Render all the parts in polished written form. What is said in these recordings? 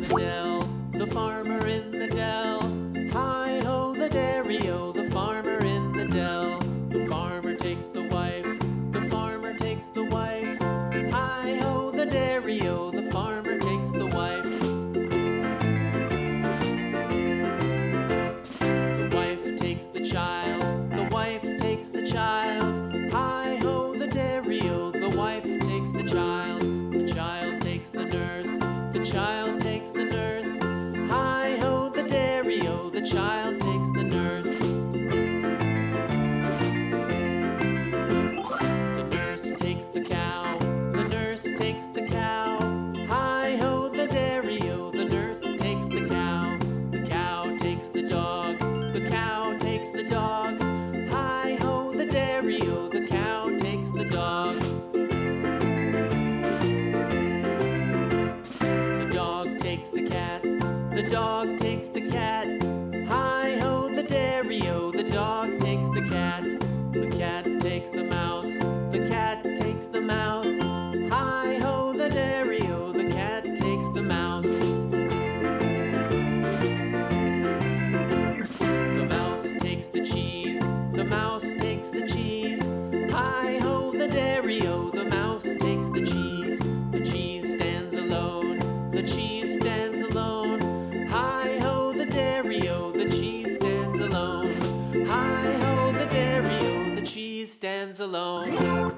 the dell, the farmer in the dell. Hi-ho the dairy-o, the farmer in the dell. The farmer takes the wife, the farmer takes the wife. Hi-ho the dairy-o, the farmer takes the wife. The wife takes the child, the wife takes the child. Hi-ho the dairy-o, the wife takes the child. The child takes the nurse, the child takes the nurse. Hi-ho the dairy-o, the child takes the nurse. The nurse takes the cow, the nurse takes the cow. Hi-ho the dairy-o, the nurse takes the cow. The cow takes the dog, the cow takes the dog. Hi-ho the dairy-o, the cow takes the dog. The dog takes the cat, the dog takes the cat. Hi-ho the dairy-o, the dog takes the cat. The cat takes the mouse, the cat takes the mouse. Hi-ho the dairy-o, the cat takes the mouse. The mouse takes the cheese, the mouse takes the cheese. Hi-ho the dairy-o, the mouse takes the cheese. The cheese stands alone, the cheese stands alone. Hi-ho the dairy-o, the cheese stands alone. Hi-ho the dairy-o, the cheese stands alone.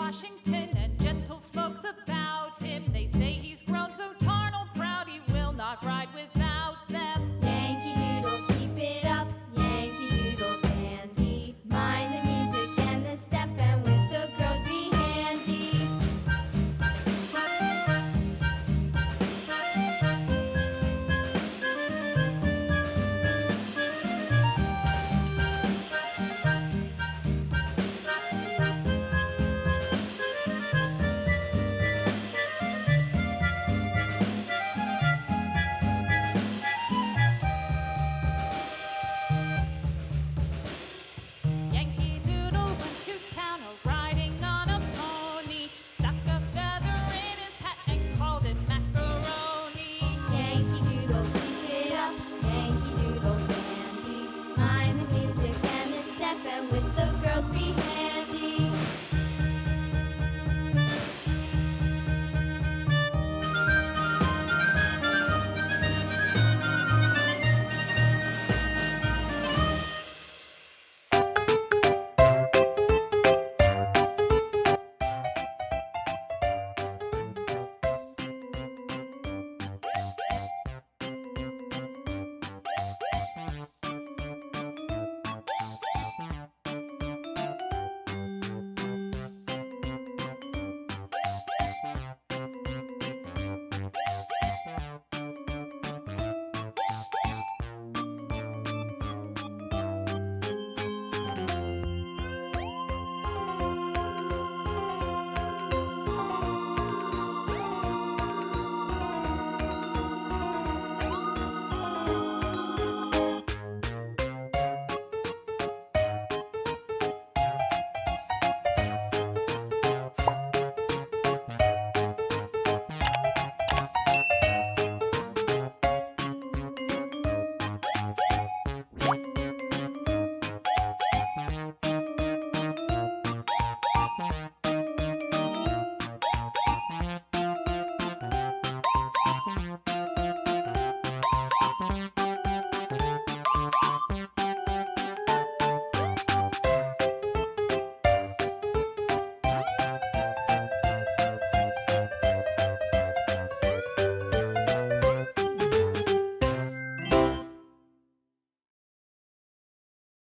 Washington